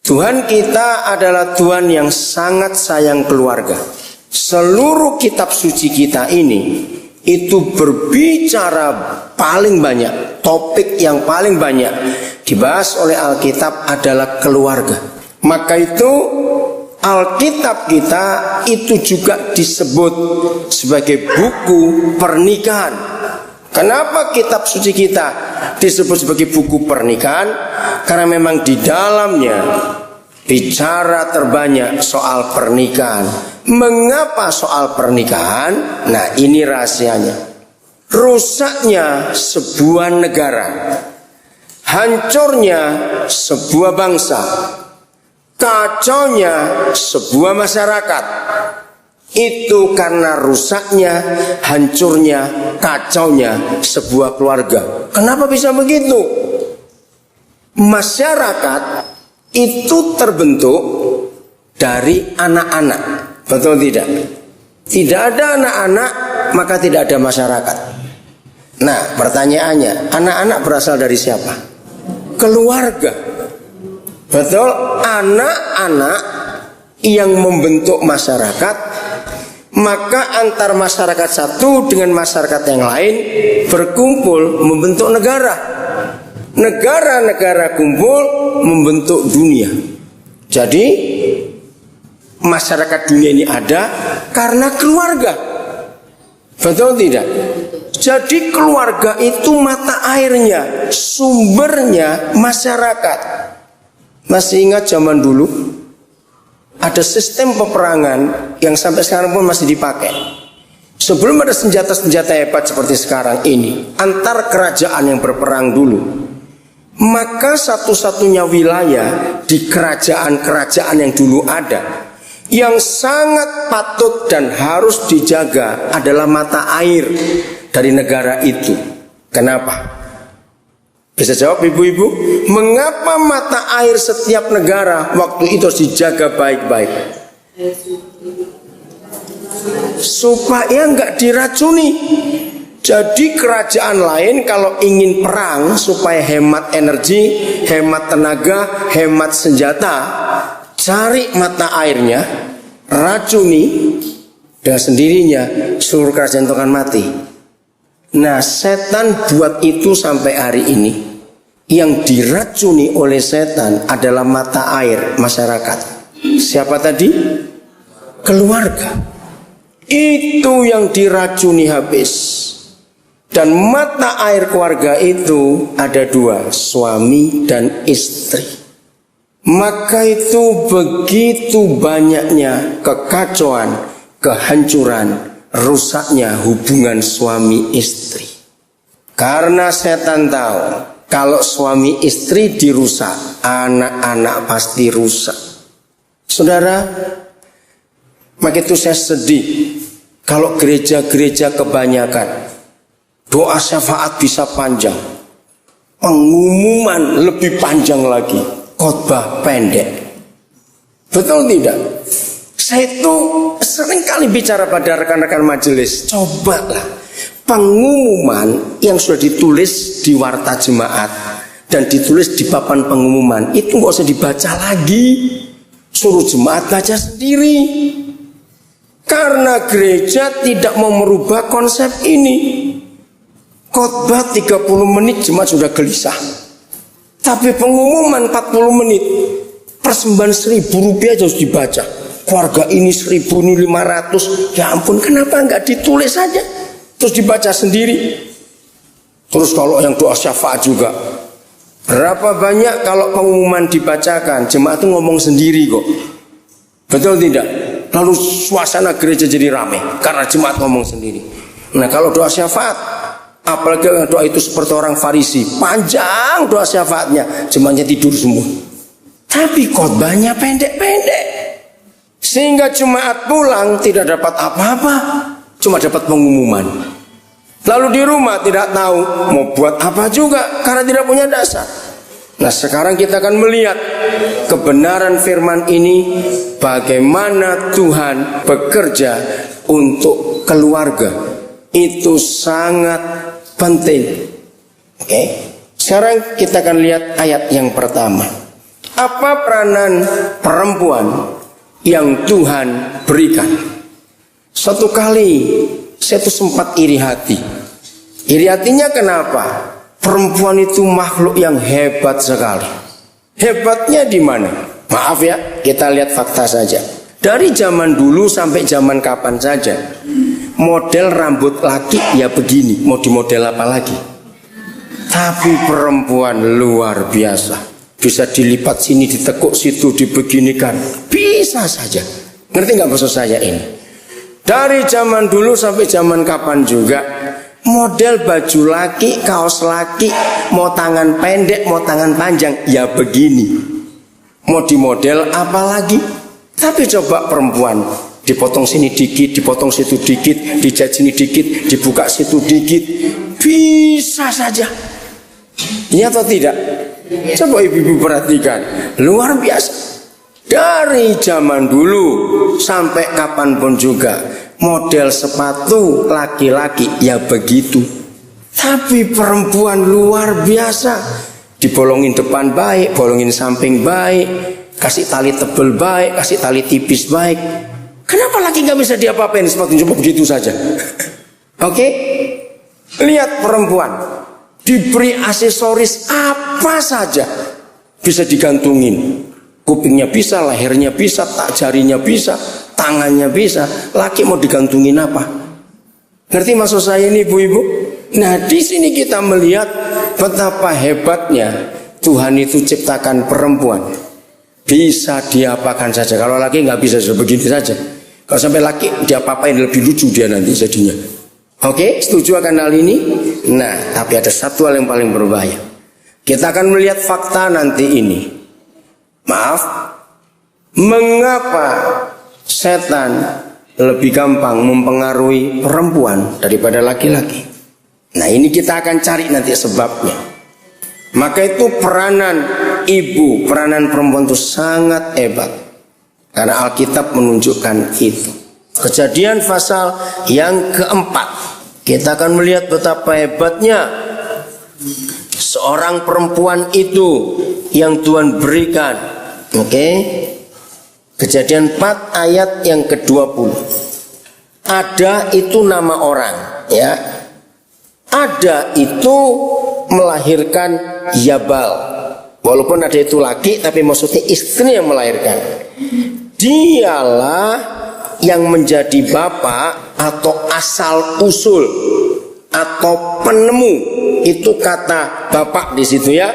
Tuhan kita adalah Tuhan yang sangat sayang keluarga. Seluruh kitab suci kita ini itu berbicara paling banyak, topik yang paling banyak dibahas oleh Alkitab adalah keluarga. Maka itu Alkitab kita itu juga disebut sebagai buku pernikahan. Kenapa kitab suci kita disebut sebagai buku pernikahan? Karena memang di dalamnya bicara terbanyak soal pernikahan. Mengapa soal pernikahan? Nah, ini rahasianya. Rusaknya sebuah negara, hancurnya sebuah bangsa, kacaunya sebuah masyarakat, itu karena rusaknya, hancurnya, kacaunya sebuah keluarga. Kenapa bisa begitu? Masyarakat itu terbentuk dari anak-anak. Betul tidak? Tidak ada anak-anak, maka tidak ada masyarakat. Nah, pertanyaannya, anak-anak berasal dari siapa? Keluarga. Betul? Anak-anak yang membentuk masyarakat. Maka antar masyarakat satu dengan masyarakat yang lain berkumpul membentuk negara. Negara-negara kumpul membentuk dunia. Jadi masyarakat dunia ini ada karena keluarga. Betul tidak? Jadi keluarga itu mata airnya, sumbernya masyarakat. Masih ingat zaman dulu? Ada sistem peperangan yang sampai sekarang pun masih dipakai. Sebelum ada senjata-senjata hebat seperti sekarang ini, antar kerajaan yang berperang dulu, maka satu-satunya wilayah di kerajaan-kerajaan yang dulu ada yang sangat patut dan harus dijaga adalah mata air dari negara itu. Kenapa? Bisa jawab ibu-ibu? Mengapa mata air setiap negara waktu itu harus dijaga baik-baik? Supaya nggak diracuni. Jadi kerajaan lain kalau ingin perang supaya hemat energi, hemat tenaga, hemat senjata, cari mata airnya, racuni, dengan sendirinya seluruh kerajaan itu akan mati. Nah, setan buat itu sampai hari ini. Yang diracuni oleh setan adalah mata air masyarakat. Siapa tadi? Keluarga. Itu yang diracuni habis. Dan mata air keluarga itu ada dua, suami dan istri. Maka itu begitu banyaknya kekacauan, kehancuran, rusaknya hubungan suami istri. Karena setan tahu kalau suami istri dirusak, anak-anak pasti rusak. Saudara, maka itu saya sedih kalau gereja-gereja kebanyakan doa syafaat bisa panjang, pengumuman lebih panjang lagi, khotbah pendek. Betul tidak? Saya itu sering kali bicara pada rekan-rekan majelis, cobalah pengumuman yang sudah ditulis di warta jemaat dan ditulis di papan pengumuman itu nggak usah dibaca lagi, suruh jemaat baca sendiri. Karena gereja tidak mau merubah konsep ini. Khotbah 30 menit jemaat sudah gelisah, tapi pengumuman 40 menit, persembahan Rp1.000 harus dibaca. Keluarga ini 1.000, ini 500. Ya ampun, kenapa nggak ditulis saja terus dibaca sendiri? Terus kalau yang doa syafaat juga, berapa banyak kalau pengumuman dibacakan jemaat itu ngomong sendiri kok. Betul tidak? Lalu suasana gereja jadi ramai karena jemaat ngomong sendiri. Nah, kalau doa syafaat, apalagi doa itu seperti orang Farisi, panjang doa syafaatnya, jemaatnya tidur semua. Tapi khotbahnya pendek-pendek. Sehingga jemaat pulang tidak dapat apa-apa, cuma dapat pengumuman. Lalu di rumah tidak tahu mau buat apa juga karena tidak punya dasar. Nah, sekarang kita akan melihat kebenaran firman ini, bagaimana Tuhan bekerja untuk keluarga. Itu sangat penting. Oke. Sekarang kita akan lihat ayat yang pertama. Apa peranan perempuan yang Tuhan berikan? Suatu kali saya tuh sempat iri hati. Iri hatinya kenapa? Perempuan itu makhluk yang hebat sekali. Hebatnya di mana? Maaf ya, kita lihat fakta saja. Dari zaman dulu sampai zaman kapan saja, model rambut laki ya begini, mau di model apa lagi? Tapi perempuan luar biasa. Bisa dilipat sini, ditekuk situ, dibeginikan. Bisa saja. Ngerti nggak maksud saya ini? Dari zaman dulu sampai zaman kapan juga, model baju laki, kaos laki, mau tangan pendek, mau tangan panjang, ya begini. Mau di model apa lagi? Tapi coba perempuan, dipotong sini dikit, dipotong situ dikit, dijahit sini dikit, dibuka situ dikit. Bisa saja. Iya atau tidak? Coba ibu-ibu perhatikan, luar biasa. Dari zaman dulu sampai kapanpun juga, model sepatu laki-laki ya begitu. Tapi perempuan luar biasa. Dibolongin depan baik, bolongin samping baik, kasih tali tebel baik, kasih tali tipis baik. Kenapa laki gak bisa diapa-apain sepatu cuma begitu saja? Oke? Lihat perempuan, diberi aksesoris apa saja bisa digantungin. Kupingnya bisa, lehernya bisa, tak jarinya bisa, tangannya bisa. Laki mau digantungin apa? Ngerti maksud saya ini ibu-ibu? Nah di sini kita melihat betapa hebatnya Tuhan itu ciptakan perempuan. Bisa diapakan saja. Kalau laki nggak bisa sebegini saja. Kalau sampai laki diapa-apain lebih lucu dia nanti jadinya. Oke, setuju akan hal ini? Nah, tapi ada satu hal yang paling berbahaya. Kita akan melihat fakta nanti ini. Maaf, mengapa setan lebih gampang mempengaruhi perempuan daripada laki-laki? Nah, ini kita akan cari nanti sebabnya. Maka itu peranan ibu, peranan perempuan itu sangat hebat. Karena Alkitab menunjukkan itu. Kejadian pasal yang keempat, kita akan melihat betapa hebatnya seorang perempuan itu yang Tuhan berikan. Oke. Kejadian 4 ayat yang ke-20. Ada itu nama orang, ya. Ada itu melahirkan Yabal. Walaupun ada itu laki, tapi maksudnya istri yang melahirkan. Dialah yang menjadi bapak atau asal usul atau penemu. Itu kata bapak di situ ya.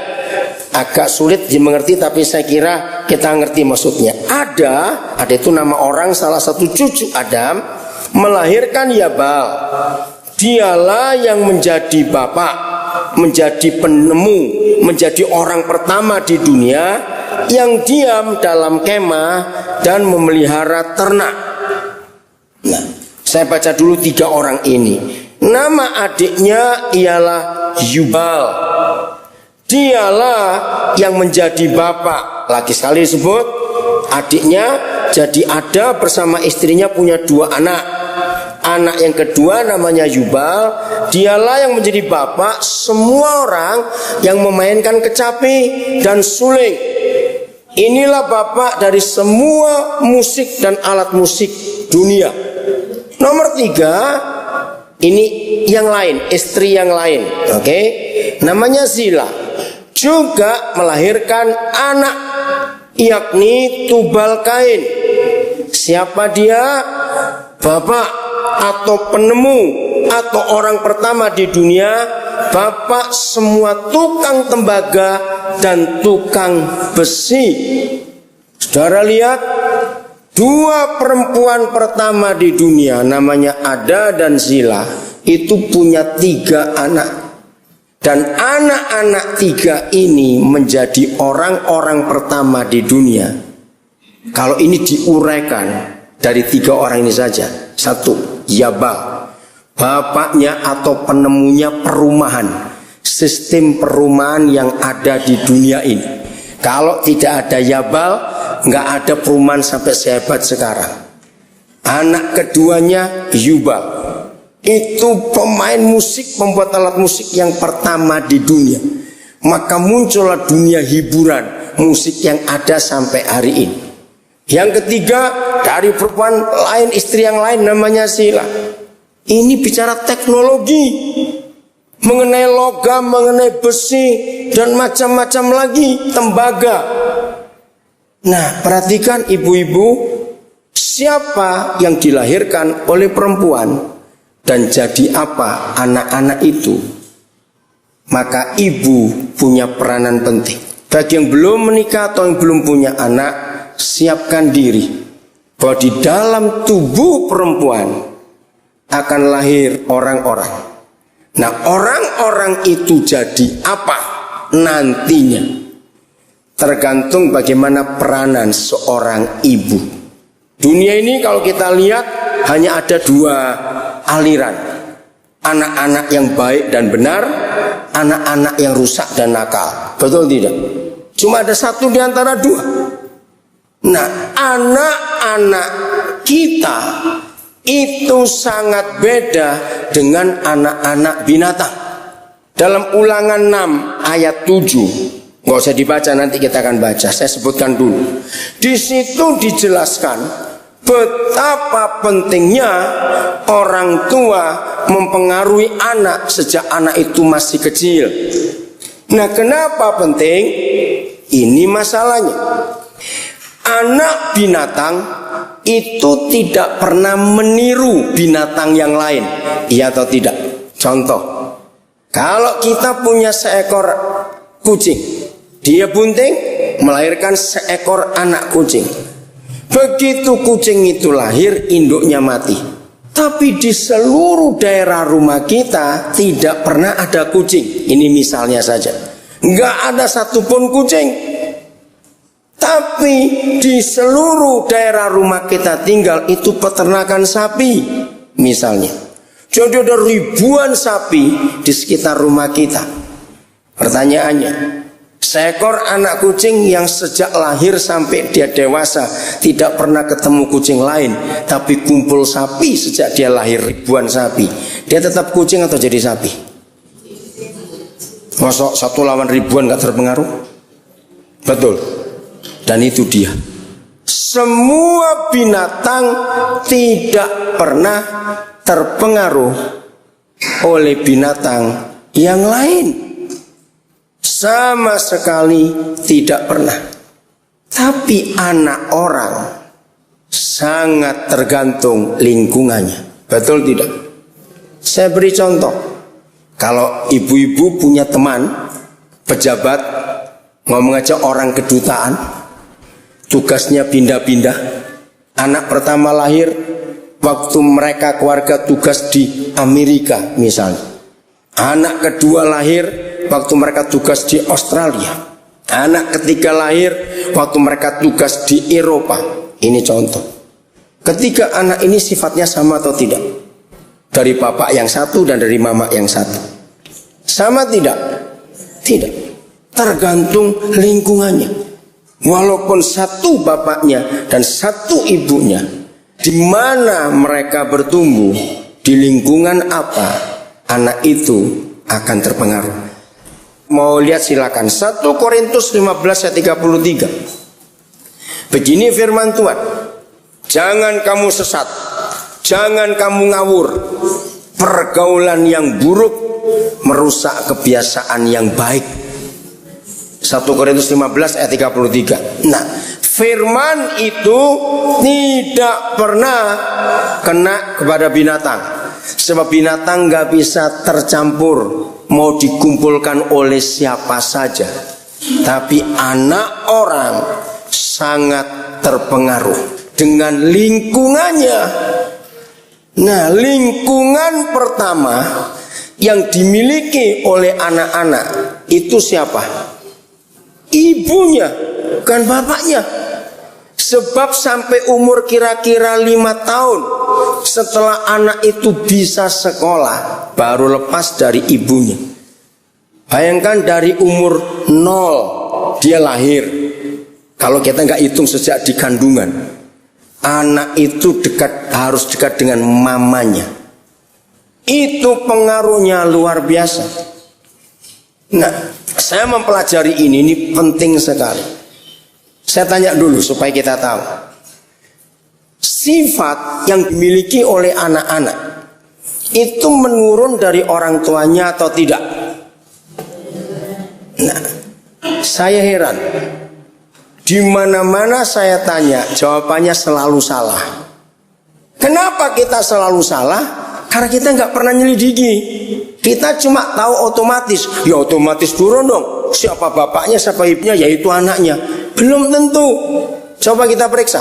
Agak sulit dimengerti, tapi saya kira kita ngerti maksudnya. Ada itu nama orang, salah satu cucu Adam melahirkan Yabal. Dialah yang menjadi bapak, menjadi penemu, menjadi orang pertama di dunia yang diam dalam kemah dan memelihara ternak. Nah, saya baca dulu 3 orang ini. Nama adiknya ialah Yubal. Dialah yang menjadi bapak. Lagi sekali disebut adiknya. Jadi ada bersama istrinya punya 2 anak. Anak yang kedua namanya Yubal. Dialah yang menjadi bapak semua orang yang memainkan kecapi dan suling. Inilah bapak dari semua musik dan alat musik dunia. Nomor 3, ini yang lain, istri yang lain. Oke, namanya Zila. Juga melahirkan anak, yakni Tubal Kain. Siapa dia? Bapak atau penemu atau orang pertama di dunia, bapak semua tukang tembaga dan tukang besi. Saudara lihat, 2 perempuan pertama di dunia namanya Ada dan Zila itu punya 3 anak. Dan anak-anak 3 ini menjadi orang-orang pertama di dunia. Kalau ini diuraikan dari 3 orang ini saja. 1, Yabal, bapaknya atau penemunya perumahan, sistem perumahan yang ada di dunia ini. Kalau tidak ada Yabal, nggak ada perumahan sampai sehebat sekarang. Anak keduanya Yubal. Itu pemain musik, pembuat alat musik yang pertama di dunia. Maka muncullah dunia hiburan, musik yang ada sampai hari ini. Yang ketiga, dari perempuan lain, istri yang lain, namanya Sila. Ini bicara teknologi, mengenai logam, mengenai besi, dan macam-macam lagi, tembaga. Nah, perhatikan ibu-ibu, siapa yang dilahirkan oleh perempuan dan jadi apa anak-anak itu, maka ibu punya peranan penting. Bagi yang belum menikah atau yang belum punya anak, siapkan diri bahwa di dalam tubuh perempuan akan lahir orang-orang. Nah, orang-orang itu jadi apa nantinya, tergantung bagaimana peranan seorang ibu. Dunia ini kalau kita lihat hanya ada dua aliran, anak-anak yang baik dan benar, anak-anak yang rusak dan nakal. Betul tidak? Cuma ada satu di antara dua. Nah, anak-anak kita itu sangat beda dengan anak-anak binatang. Dalam Ulangan 6 ayat 7, nggak usah dibaca, nanti kita akan baca, saya sebutkan dulu. Di situ dijelaskan betapa pentingnya orang tua mempengaruhi anak sejak anak itu masih kecil. Nah, kenapa penting? Ini masalahnya. Anak binatang itu tidak pernah meniru binatang yang lain, iya atau tidak? Contoh, kalau kita punya seekor kucing, dia bunting melahirkan seekor anak kucing. Begitu kucing itu lahir, induknya mati. Tapi di seluruh daerah rumah kita tidak pernah ada kucing. Ini misalnya saja, nggak ada satupun kucing. Tapi di seluruh daerah rumah kita tinggal itu peternakan sapi misalnya. Jadi ada ribuan sapi di sekitar rumah kita. Pertanyaannya, seekor anak kucing yang sejak lahir sampai dia dewasa tidak pernah ketemu kucing lain, tapi kumpul sapi sejak dia lahir, ribuan sapi, dia tetap kucing atau jadi sapi? Masa satu lawan ribuan gak terpengaruh? Betul. Dan itu dia, semua binatang tidak pernah terpengaruh oleh binatang yang lain, sama sekali tidak pernah. Tapi anak orang sangat tergantung lingkungannya. Betul tidak? Saya beri contoh. Kalau ibu-ibu punya teman pejabat, ngomong aja orang kedutaan, tugasnya pindah-pindah. Anak pertama lahir waktu mereka keluarga tugas di Amerika misalnya. Anak kedua lahir waktu mereka tugas di Australia. Anak ketiga lahir waktu mereka tugas di Eropa. Ini contoh. Ketiga anak ini sifatnya sama atau tidak? Dari bapak yang satu dan dari mama yang satu. Sama tidak? Tidak. Tergantung lingkungannya. Walaupun satu bapaknya dan satu ibunya, di mana mereka bertumbuh, di lingkungan apa, anak itu akan terpengaruh. Mau lihat silakan 1 Korintus 15 ayat 33. Begini firman Tuhan, jangan kamu sesat, jangan kamu ngawur. Pergaulan yang buruk merusak kebiasaan yang baik. 1 Korintus 15 ayat 33. Nah, firman itu tidak pernah kena kepada binatang. Sebab binatang gak bisa tercampur, mau dikumpulkan oleh siapa saja. Tapi anak orang sangat terpengaruh dengan lingkungannya. Nah, lingkungan pertama yang dimiliki oleh anak-anak itu siapa? Ibunya, bukan bapaknya. Sebab sampai umur kira-kira 5 tahun setelah anak itu bisa sekolah, baru lepas dari ibunya. Bayangkan dari umur 0 dia lahir. Kalau kita nggak hitung sejak di kandungan, anak itu harus dekat dengan mamanya. Itu pengaruhnya luar biasa. Nah, saya mempelajari ini penting sekali. Saya tanya dulu supaya kita tahu. Sifat yang dimiliki oleh anak-anak itu menurun dari orang tuanya atau tidak? Nah, saya heran. Di mana-mana saya tanya, jawabannya selalu salah. Kenapa kita selalu salah? Karena kita nggak pernah nyelidiki. Kita cuma tahu otomatis. Ya otomatis turun dong. Siapa bapaknya, siapa ibunya, yaitu anaknya. Belum tentu. Coba kita periksa.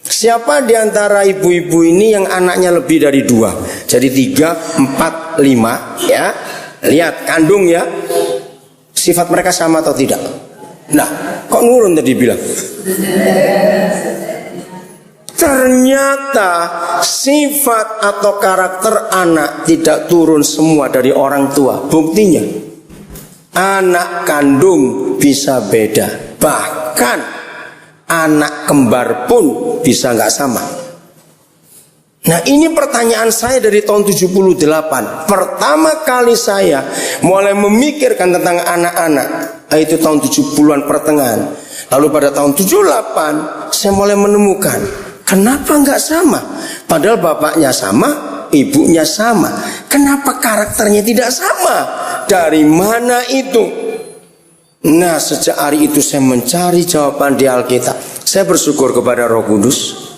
Siapa di antara ibu-ibu ini yang anaknya lebih dari 2? Jadi 3, 4, 5 ya. Lihat kandung ya. Sifat mereka sama atau tidak? Nah, kok nurun tadi bilang? Ternyata sifat atau karakter anak tidak turun semua dari orang tua. Buktinya anak kandung bisa beda. Bahkan anak kembar pun bisa nggak sama. Nah ini pertanyaan saya dari tahun 78. Pertama kali saya mulai memikirkan tentang anak-anak, itu tahun 70-an pertengahan. Lalu pada tahun 78 saya mulai menemukan, kenapa nggak sama? Padahal bapaknya sama, ibunya sama. Kenapa karakternya tidak sama? Dari mana itu? Nah sejak hari itu saya mencari jawaban di Alkitab. Saya bersyukur kepada Roh Kudus.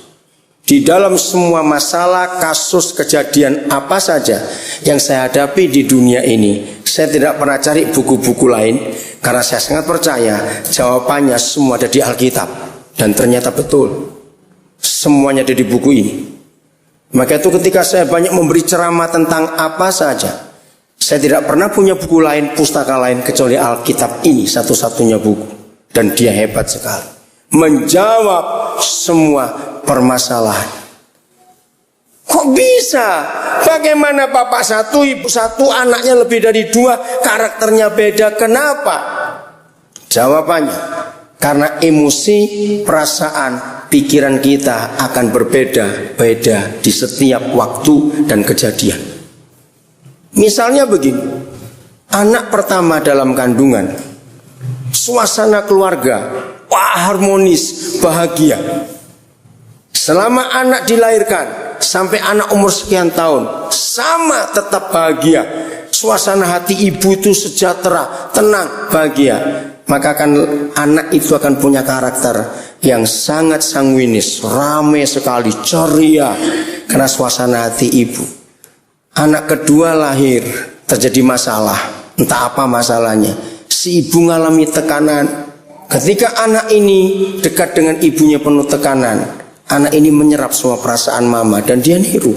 Di dalam semua masalah, kasus, kejadian apa saja yang saya hadapi di dunia ini, saya tidak pernah cari buku-buku lain. Karena saya sangat percaya jawabannya semua ada di Alkitab. Dan ternyata betul, semuanya ada di buku ini. Maka itu ketika saya banyak memberi ceramah tentang apa saja, saya tidak pernah punya buku lain, pustaka lain kecuali Alkitab ini, satu-satunya buku. Dan dia hebat sekali menjawab semua permasalahan. Kok bisa? Bagaimana bapak satu, ibu satu, anaknya lebih dari 2, karakternya beda? Kenapa? Jawabannya, karena emosi, perasaan, pikiran kita akan berbeda-beda di setiap waktu dan kejadian. Misalnya begini, anak pertama dalam kandungan, suasana keluarga, wah harmonis, bahagia. Selama anak dilahirkan sampai anak umur sekian tahun, sama tetap bahagia. Suasana hati ibu itu sejahtera, tenang, bahagia. Maka anak itu akan punya karakter yang sangat sanguinis, ramai sekali, ceria, karena suasana hati ibu. Anak kedua lahir, terjadi masalah, entah apa masalahnya. Si ibu ngalami tekanan. Ketika anak ini dekat dengan ibunya penuh tekanan, anak ini menyerap semua perasaan mama dan dia niru.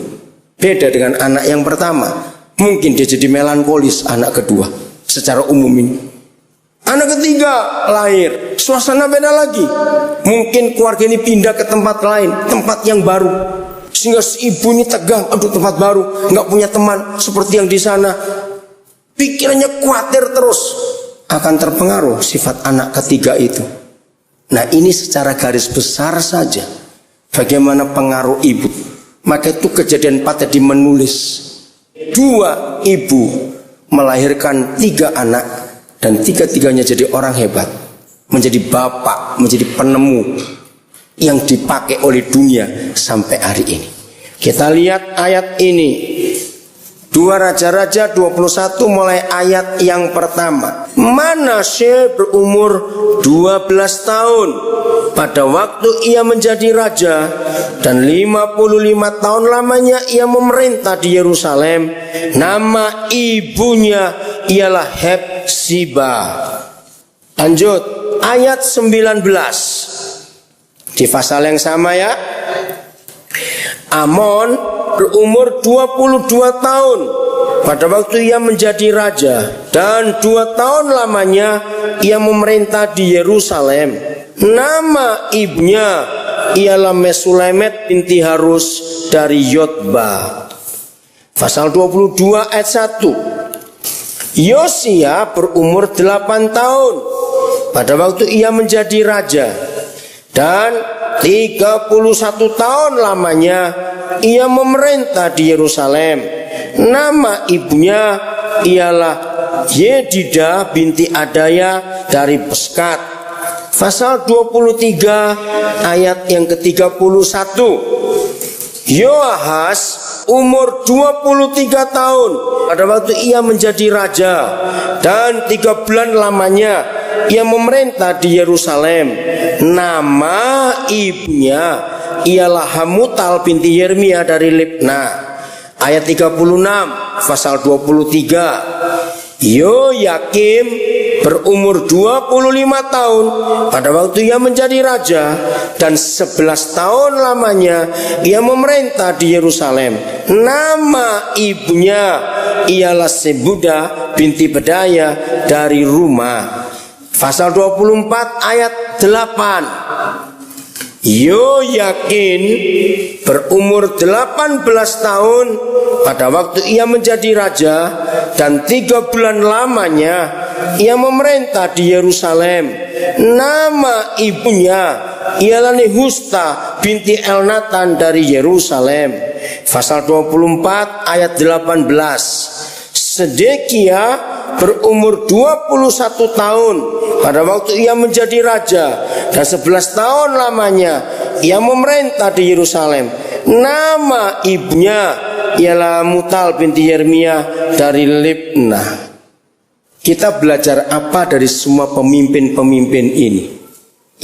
Beda dengan anak yang pertama. Mungkin dia jadi melankolis anak kedua secara umum ini. Anak ketiga lahir, suasana beda lagi. Mungkin keluarga ini pindah ke tempat lain, tempat yang baru. Sehingga si ibu ini tegang, aduh tempat baru, nggak punya teman seperti yang di sana. Pikirannya khawatir terus. Akan terpengaruh sifat anak ketiga itu. Nah ini secara garis besar saja bagaimana pengaruh ibu. Maka itu kejadian 4 tadi menulis 2 ibu melahirkan 3 anak dan 3-tiganya jadi orang hebat, menjadi bapak, menjadi penemu yang dipakai oleh dunia sampai hari ini. Kita lihat ayat ini, 2 Raja-Raja 21 mulai ayat yang pertama. Manasye berumur 12 tahun pada waktu ia menjadi raja, dan 55 tahun lamanya ia memerintah di Yerusalem. Nama ibunya ialah Hepsiba. Lanjut ayat 19 di pasal yang sama ya. Amon berumur 22 tahun pada waktu ia menjadi raja, dan 2 tahun lamanya ia memerintah di Yerusalem. Nama ibunya ialah Mesulemet binti Harus dari Yotba. Pasal 22 ayat 1. Yosia berumur 8 tahun pada waktu ia menjadi raja, dan 31 tahun lamanya ia memerintah di Yerusalem. Nama ibunya ialah Yedidah binti Adaya dari Beskat. pasal 23 ayat yang ke-31. Yoahas umur 23 tahun pada waktu ia menjadi raja, dan 3 bulan lamanya ia memerintah di Yerusalem. Nama ibunya ialah Hamutal binti Yeremia dari Libna. Ayat 36 pasal 23. Yoyakim berumur 25 tahun pada waktu ia menjadi raja, dan 11 tahun lamanya ia memerintah di Yerusalem. Nama ibunya ialah Sebuda binti Bedaya dari Rumah. Pasal 24 ayat 8. Yoyakin berumur 18 tahun pada waktu ia menjadi raja, dan 3 bulan lamanya ia memerintah di Yerusalem. Nama ibunya ialah Nehusta binti Elnatan dari Yerusalem. Pasal 24 ayat 18. Sedekia berumur 21 tahun pada waktu ia menjadi raja, dan 11 tahun lamanya ia memerintah di Yerusalem. Nama ibunya ialah Mutal binti Yeremia dari Libna. Kita belajar apa dari semua pemimpin-pemimpin ini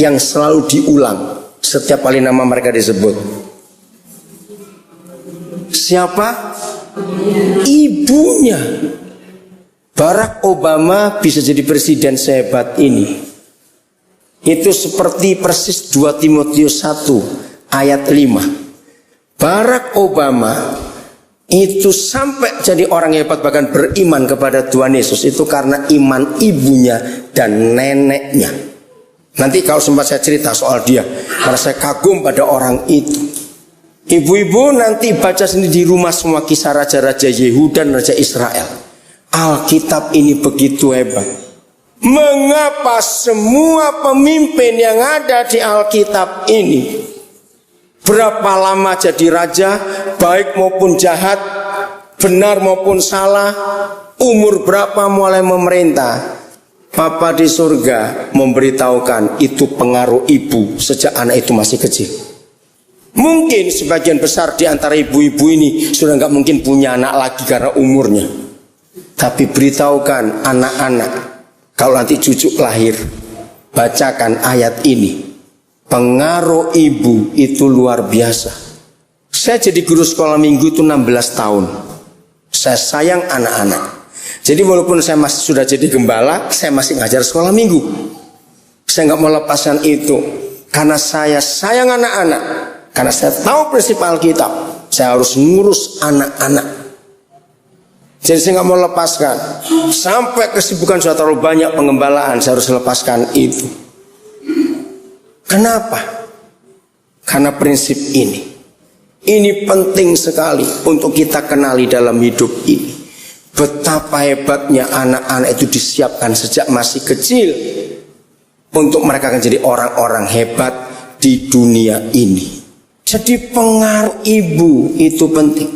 yang selalu diulang setiap kali nama mereka disebut? Siapa? Ibunya. Barack Obama bisa jadi presiden sehebat ini. Itu seperti persis 2 Timotius 1 ayat 5. Barack Obama itu sampai jadi orang hebat, bahkan beriman kepada Tuhan Yesus, itu karena iman ibunya dan neneknya. Nanti kalau sempat saya cerita soal dia, karena saya kagum pada orang itu. Ibu-ibu nanti baca sendiri di rumah semua kisah raja-raja Yehuda dan raja Israel. Alkitab ini begitu hebat. Mengapa semua pemimpin yang ada di Alkitab ini, berapa lama jadi raja, baik maupun jahat, benar maupun salah, umur berapa mulai memerintah, Papa di surga memberitahukan itu pengaruh ibu sejak anak itu masih kecil. Mungkin sebagian besar di antara ibu-ibu ini sudah nggak mungkin punya anak lagi karena umurnya. Tapi beritahukan anak-anak, kalau nanti cucu lahir, bacakan ayat ini. Pengaruh ibu itu luar biasa. Saya jadi guru sekolah minggu itu 16 tahun. Saya sayang anak-anak. Jadi walaupun saya masih sudah jadi gembala, saya masih ngajar sekolah minggu. Saya nggak mau lepaskan itu, karena saya sayang anak-anak. Karena saya tahu prinsip Alkitab, saya harus ngurus anak-anak. Jadi saya nggak mau lepaskan. Sampai kesibukan sudah terlalu banyak pengembalaan, saya harus lepaskan itu. Kenapa? Karena prinsip ini. Ini penting sekali untuk kita kenali dalam hidup ini. Betapa hebatnya anak-anak itu disiapkan sejak masih kecil untuk mereka akan jadi orang-orang hebat di dunia ini. Jadi pengaruh ibu itu penting.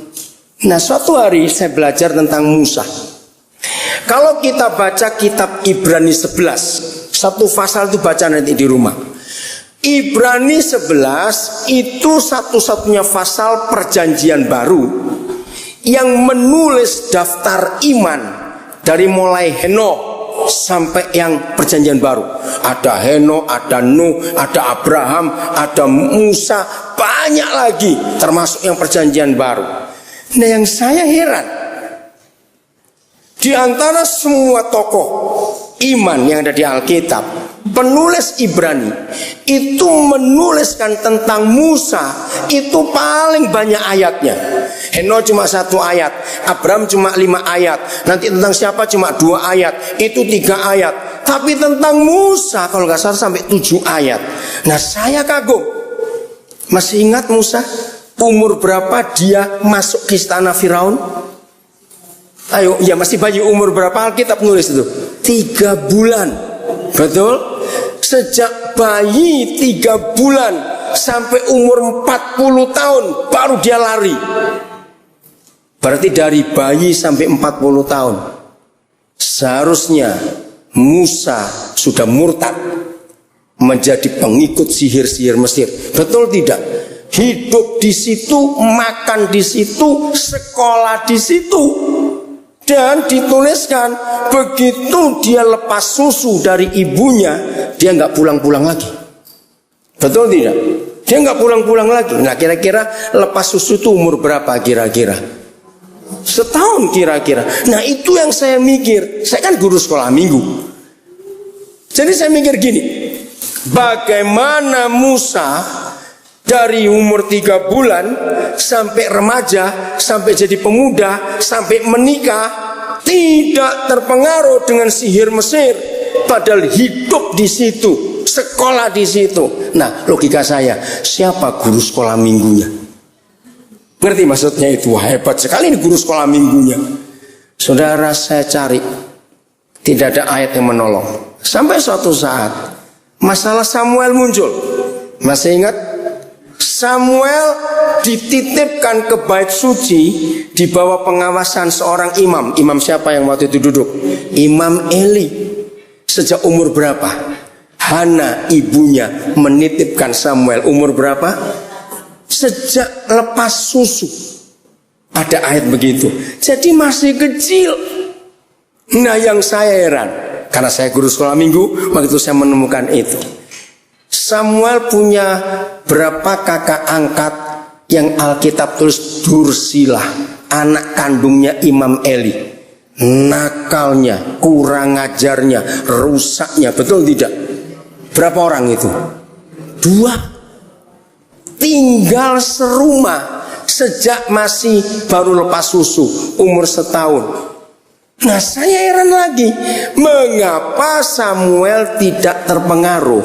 Nah, suatu hari saya belajar tentang Musa. Kalau kita baca kitab Ibrani 11, satu pasal itu baca nanti di rumah. Ibrani 11 itu satu-satunya pasal perjanjian baru yang menulis daftar iman dari mulai Henokh sampai yang perjanjian baru. Ada Henokh, ada Nuh, ada Abraham, ada Musa, banyak lagi termasuk yang perjanjian baru. Nah, yang saya heran, di antara semua tokoh iman yang ada di Alkitab, penulis Ibrani itu menuliskan tentang Musa itu paling banyak ayatnya. Henokh cuma 1 ayat, Abraham cuma 5 ayat, nanti tentang siapa cuma 2 ayat, itu 3 ayat. Tapi tentang Musa kalau nggak salah sampai 7 ayat. Nah, saya kagum. Masih ingat Musa? Umur berapa dia masuk ke istana Firaun? Ayo, ya masih bayi. Umur berapa Alkitab nulis itu? 3 bulan. Betul? Sejak bayi 3 bulan sampai umur 40 tahun baru dia lari. Berarti dari bayi sampai 40 tahun seharusnya Musa sudah murtad. menjadi pengikut sihir-sihir Mesir. Betul tidak? Hidup di situ, makan di situ, sekolah di situ. Dan dituliskan begitu dia lepas susu dari ibunya, dia nggak pulang-pulang lagi. Betul tidak? Dia nggak pulang-pulang lagi. Nah, kira-kira lepas susu itu umur berapa kira-kira? Setahun kira-kira. Nah, itu yang saya mikir. Saya kan guru sekolah minggu. Jadi saya mikir gini, bagaimana Musa dari umur 3 bulan sampai remaja, sampai jadi pemuda, sampai menikah, tidak terpengaruh dengan sihir Mesir, padahal hidup di situ, sekolah di situ. Nah, logika saya, siapa guru sekolah minggunya? Ngerti maksudnya itu? Wah, hebat sekali ini guru sekolah minggunya. Saudara, saya cari, tidak ada ayat yang menolong. Sampai suatu saat masalah Samuel muncul. Masih ingat? Samuel dititipkan ke bait suci di bawah pengawasan seorang imam. Imam siapa yang waktu itu duduk? Imam Eli. Sejak umur berapa? Hana ibunya menitipkan Samuel umur berapa? Sejak lepas susu. Ada ayat begitu. Jadi masih kecil. Nah, yang saya heran, karena saya guru sekolah minggu, waktu itu saya menemukan itu. Samuel punya berapa kakak angkat yang Alkitab tulis Dursilah, anak kandungnya Imam Eli. Nakalnya, kurang ajarnya, rusaknya, betul tidak? Berapa orang itu? 2. Tinggal serumah sejak masih baru lepas susu, umur setahun. Nah, saya heran lagi, mengapa Samuel tidak terpengaruh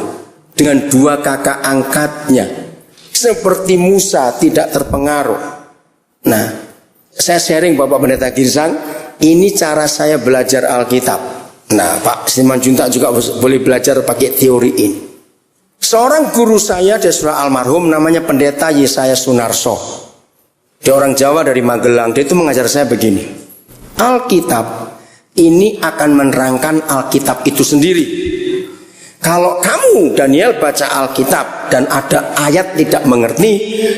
dengan 2 kakak angkatnya, seperti Musa tidak terpengaruh. Nah, saya sharing Bapak Pendeta Girsang, ini cara saya belajar Alkitab. Nah, Pak Simanjuntak juga boleh belajar pakai teori ini. Seorang guru saya, dia sudah almarhum, namanya Pendeta Yesaya Sunarso. Dia orang Jawa dari Magelang. Dia itu mengajar saya begini, Alkitab ini akan menerangkan Alkitab itu sendiri. Kalau kamu Daniel baca Alkitab dan ada ayat tidak mengerti,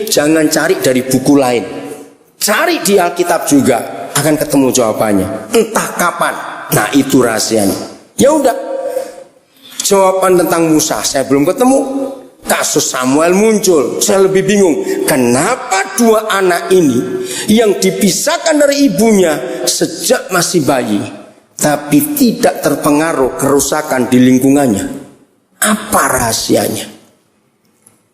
jangan cari dari buku lain. Cari di Alkitab juga, akan ketemu jawabannya. Entah kapan. Nah, itu rahasianya. Ya udah. Jawaban tentang Musa saya belum ketemu. Kasus Samuel muncul, saya lebih bingung. Kenapa 2 anak ini yang dipisahkan dari ibunya sejak masih bayi, tapi tidak terpengaruh kerusakan di lingkungannya? Apa rahasianya?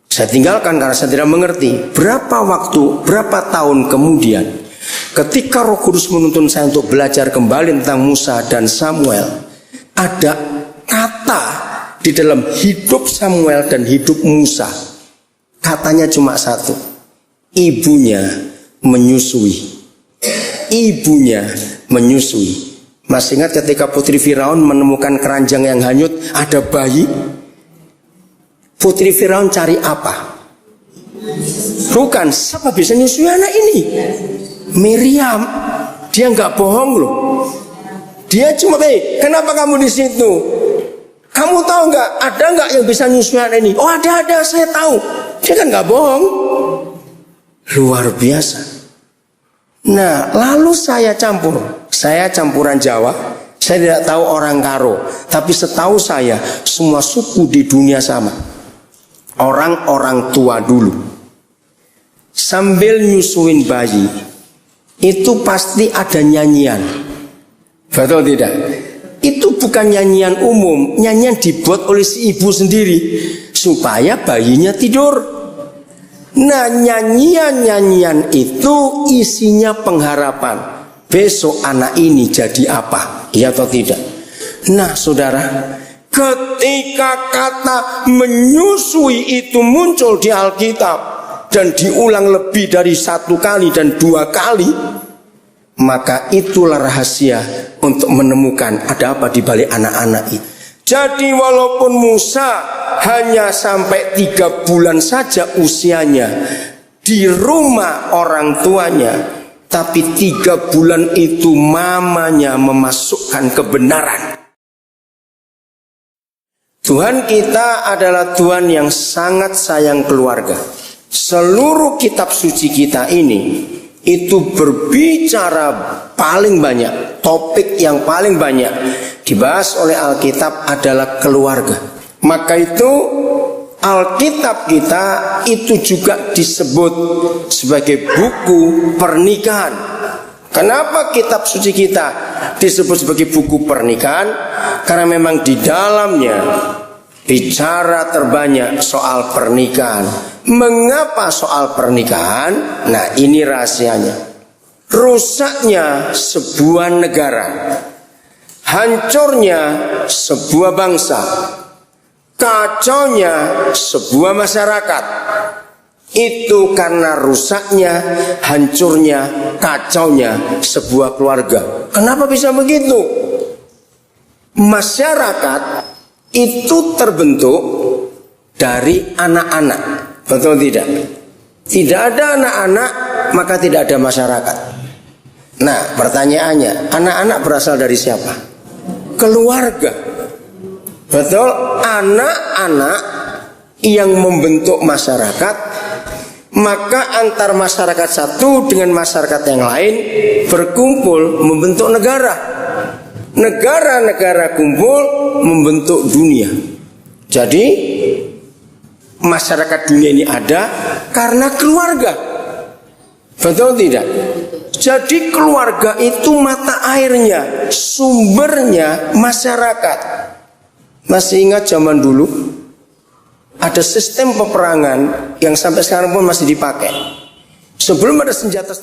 Saya tinggalkan karena saya tidak mengerti. Berapa waktu, berapa tahun kemudian, ketika Roh Kudus menuntun saya untuk belajar kembali tentang Musa dan Samuel, ada kata di dalam hidup Samuel dan hidup Musa. Katanya cuma satu, ibunya menyusui. Ibunya menyusui. Masih ingat ketika Putri Firaun menemukan keranjang yang hanyut, ada bayi? Putri Firaun cari apa? Bukan, siapa bisa nyusui anak ini? Miriam. Dia nggak bohong loh. Dia cuma, kenapa kamu di situ? Kamu tahu nggak? Ada nggak yang bisa nyusui anak ini? Oh, ada, saya tahu. Dia kan nggak bohong. Luar biasa. Nah, lalu saya campur. Saya campuran Jawa. Saya tidak tahu orang Karo. Tapi setahu saya, semua suku di dunia sama. Orang-orang tua dulu, sambil nyusuin bayi, itu pasti ada nyanyian. Betul tidak? Itu bukan nyanyian umum. Nyanyian dibuat oleh si ibu sendiri supaya bayinya tidur. Nah, nyanyian-nyanyian itu isinya pengharapan. Besok anak ini jadi apa? Iya atau tidak? Nah, saudara, ketika kata menyusui itu muncul di Alkitab dan diulang lebih dari 1 kali dan 2 kali, maka itulah rahasia untuk menemukan ada apa di balik anak-anak itu. Jadi walaupun Musa hanya sampai 3 bulan saja usianya di rumah orang tuanya, tapi 3 bulan itu mamanya memasukkan kebenaran. Tuhan kita adalah Tuhan yang sangat sayang keluarga. Seluruh kitab suci kita ini itu berbicara paling banyak, topik yang paling banyak dibahas oleh Alkitab adalah keluarga. Maka itu Alkitab kita itu juga disebut sebagai buku pernikahan. Kenapa kitab suci kita disebut sebagai buku pernikahan? Karena memang di dalamnya bicara terbanyak soal pernikahan. Mengapa soal pernikahan? Nah, ini rahasianya. Rusaknya sebuah negara, hancurnya sebuah bangsa, kacaunya sebuah masyarakat, itu karena rusaknya, hancurnya, kacaunya sebuah keluarga. Kenapa bisa begitu? Masyarakat itu terbentuk dari anak-anak. Betul tidak? Tidak ada anak-anak, maka tidak ada masyarakat. Nah, pertanyaannya, anak-anak berasal dari siapa? Keluarga. Betul? Anak-anak yang membentuk masyarakat, maka antar masyarakat satu dengan masyarakat yang lain berkumpul membentuk negara. Negara-negara kumpul membentuk dunia. Jadi masyarakat dunia ini ada karena keluarga. Betul tidak? Jadi keluarga itu mata airnya, sumbernya masyarakat. Masih ingat zaman dulu ada sistem peperangan yang sampai sekarang pun masih dipakai. Sebelum ada senjata